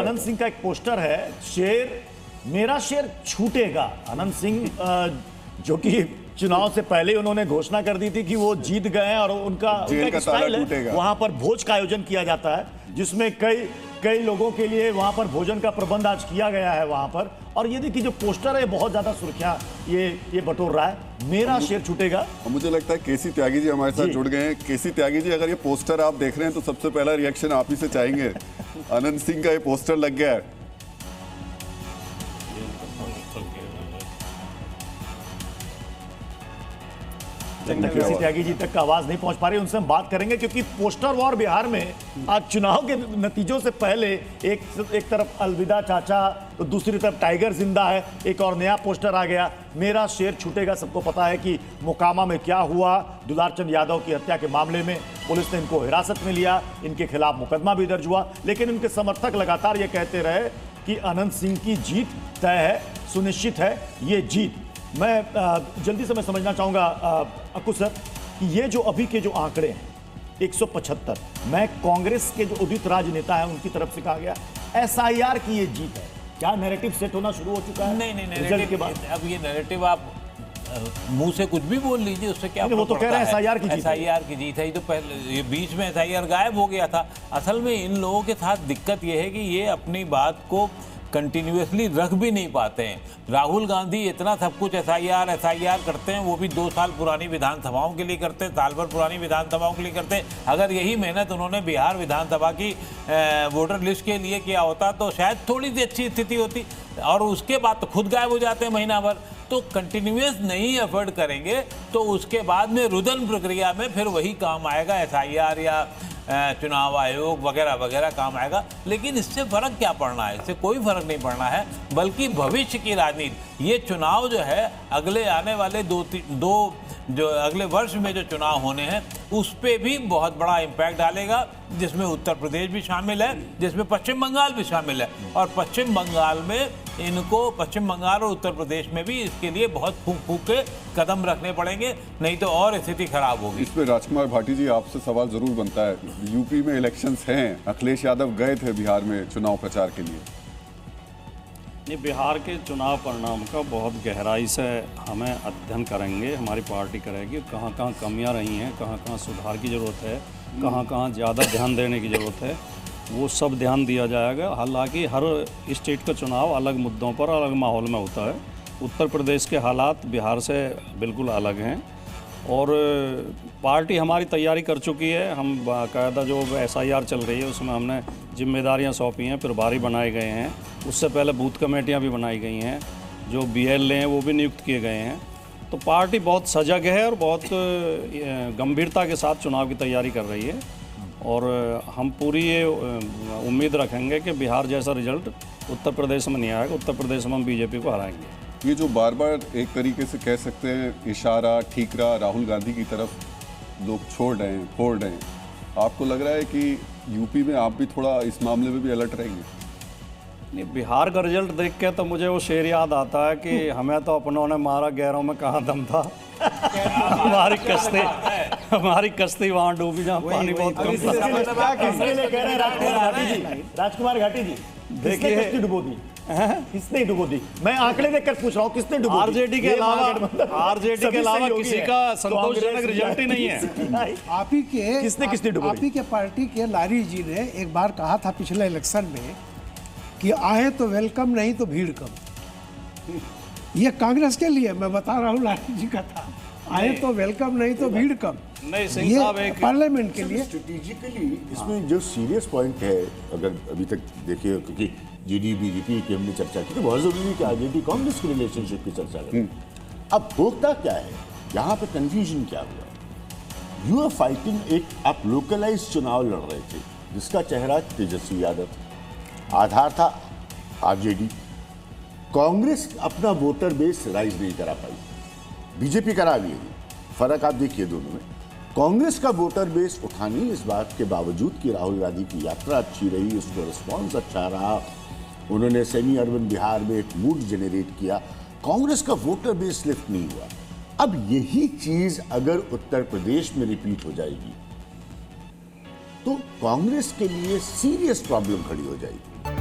अनंत सिंह का एक पोस्टर है, शेर मेरा शेर छूटेगा। अनंत सिंह जो कि चुनाव से पहले उन्होंने घोषणा कर दी थी कि वो जीत गए हैं और उनका एक स्टाइल है, वहां पर भोज का आयोजन किया जाता है जिसमें कई लोगों के लिए वहां पर भोजन का प्रबंध आज किया गया है वहां पर। और ये देखिए जो पोस्टर है बहुत ज्यादा सुर्खियां ये बटोर रहा है, मेरा शेर छूटेगा। मुझे लगता है केसी त्यागी जी हमारे साथ जुड़ गए हैं। केसी त्यागी जी, अगर ये पोस्टर आप देख रहे हैं तो सबसे पहला रिएक्शन आप ही से चाहेंगे। अनंत सिंह का ये पोस्टर लग गया है। केसी त्यागी जी तक का आवाज नहीं पहुंच पा रही, उनसे हम बात करेंगे क्योंकि पोस्टर वॉर बिहार में आज चुनाव के नतीजों से पहले एक तरफ अलविदा चाचा तो दूसरी तरफ टाइगर जिंदा है, एक और नया पोस्टर आ गया, मेरा शेर छूटेगा। सबको पता है कि मोकामा में क्या हुआ, दुलारचंद यादव की हत्या के मामले में पुलिस ने इनको हिरासत में लिया, इनके खिलाफ मुकदमा भी दर्ज हुआ, लेकिन इनके समर्थक लगातार ये कहते रहे कि अनंत सिंह की जीत तय है, सुनिश्चित है ये जीत। मैं जल्दी से मैं समझना चाहूंगा अक्कू सर कि ये जो अभी के जो आंकड़े हैं 175, मैं कांग्रेस के जो उदित राज नेता है उनकी तरफ से कहा गया SIR की ये जीत है, क्या नैरेटिव सेट होना शुरू हो चुका है? नहीं रिजल्ट के बाद अब ये नैरेटिव आप मुंह से कुछ भी बोल लीजिए, उससे क्या वो तो कह रहे हैं SIR की जीत है। SIR की जीत है। ये तो पहले ये बीच में SIR गायब हो गया था। असल में इन लोगों के साथ दिक्कत ये है कि ये अपनी बात को कंटिन्यूअसली रख भी नहीं पाते हैं। राहुल गांधी इतना सब कुछ SIR करते हैं, वो भी 2 साल पुरानी विधानसभाओं के लिए करते हैं, साल भर पुरानी विधानसभाओं के लिए करते हैं। अगर यही मेहनत उन्होंने बिहार विधानसभा की वोटर लिस्ट के लिए किया होता तो शायद थोड़ी सी अच्छी स्थिति होती, और उसके बाद तो खुद गायब हो जाते हैं महीना भर। तो कंटिन्यूअस नहीं एफर्ट करेंगे तो उसके बाद में रुदन प्रक्रिया में फिर वही काम आएगा, SIR या चुनाव आयोग वगैरह वगैरह काम आएगा। लेकिन इससे फर्क क्या पड़ना है? इससे कोई फर्क नहीं पड़ना है, बल्कि भविष्य की राजनीति, ये चुनाव जो है अगले आने वाले जो अगले वर्ष में जो चुनाव होने हैं उस पर भी बहुत बड़ा इम्पैक्ट डालेगा, जिसमें उत्तर प्रदेश भी शामिल है, जिसमें पश्चिम बंगाल भी शामिल है। और पश्चिम बंगाल में इनको, पश्चिम बंगाल और उत्तर प्रदेश में भी इसके लिए बहुत फूंक के कदम रखने पड़ेंगे, नहीं तो और स्थिति खराब होगी। इस पे राजकुमार भाटी जी आपसे सवाल जरूर बनता है। यूपी में इलेक्शंस हैं, अखिलेश यादव गए थे बिहार में चुनाव प्रचार के लिए। नहीं, बिहार के चुनाव परिणाम का बहुत गहराई से हमें अध्ययन करेंगे, हमारी पार्टी करेगी, कहाँ कहाँ कमियाँ रही हैं, कहाँ कहाँ सुधार की ज़रूरत है, कहाँ कहाँ ज़्यादा ध्यान देने की ज़रूरत है, वो सब ध्यान दिया जाएगा। हालांकि हर स्टेट का चुनाव अलग मुद्दों पर अलग माहौल में होता है। उत्तर प्रदेश के हालात बिहार से बिल्कुल अलग हैं और पार्टी हमारी तैयारी कर चुकी है। हम बाकायदा जो SIR चल रही है उसमें हमने जिम्मेदारियां सौंपी हैं, प्रभारी बनाए गए हैं, उससे पहले बूथ कमेटियां भी बनाई गई हैं, जो BL हैं वो भी नियुक्त किए गए हैं। तो पार्टी बहुत सजग है और बहुत गंभीरता के साथ चुनाव की तैयारी कर रही है और हम पूरी ये उम्मीद रखेंगे कि बिहार जैसा रिजल्ट उत्तर प्रदेश में नहीं आएगा। उत्तर प्रदेश में हम BJP को हराएंगे। ये जो बार बार एक तरीके से कह सकते हैं इशारा, ठीकरा राहुल गांधी की तरफ लोग छोड़ रहे हैं, फोड़ रहे हैं, आपको लग रहा है कि यूपी में आप भी थोड़ा इस मामले में भी अलर्ट रहेंगे? नहीं, बिहार का रिजल्ट देख के तो मुझे वो शेर याद आता है कि हमें तो अपनों ने मारा, गैरों में कहाँ दम था। हमारी कश्ती वहाँ डूबी जहाँ पानी बहुत कम था। राजकुमार घाटी जी, देखिए किसने डुबो दी? किसने डुबो दी? मैं आंकड़े देखकर पूछ रहा हूँ, किसने डुबो दी? आरजेडी के अलावा किसी का संतोषजनक रिजल्ट ही नहीं है। आप ही के किसने डुबो दी? आप ही के पार्टी के लारी जी ने एक बार कहा था पिछले इलेक्शन में कि आए तो वेलकम, नहीं तो भीड़ कम। ये कांग्रेस के लिए मैं बता रहा हूँ, लारी जी का था, आए तो वेलकम, नहीं तो भीड़ कम। नहीं, सिंह साहब एक पार्लियामेंट के लिए स्ट्रेटेजिकली इसमें जो सीरियस पॉइंट है, अगर अभी तक देखिए, क्योंकि GD BJP की हमने चर्चा की तो बहुत जरूरी है कि RJD कांग्रेस की रिलेशनशिप की चर्चा करें। अब होता क्या है यहाँ पे, कंफ्यूजन क्या हुआ? यू आर फाइटिंग, एक आप लोकलाइज चुनाव लड़ रहे थे जिसका चेहरा तेजस्वी यादव, आधार था RJD। कांग्रेस अपना वोटर बेस राइज नहीं करा पाई, BJP करा लिए। फर्क आप देखिए दोनों में, कांग्रेस का वोटर बेस उठा नहीं, इस बात के बावजूद कि राहुल गांधी की यात्रा अच्छी रही, उसका रिस्पॉन्स अच्छा रहा, उन्होंने सेमी अर्बन बिहार में एक मूड जनरेट किया, कांग्रेस का वोटर बेस लिफ्ट नहीं हुआ। अब यही चीज अगर उत्तर प्रदेश में रिपीट हो जाएगी तो कांग्रेस के लिए सीरियस प्रॉब्लम खड़ी हो जाएगी।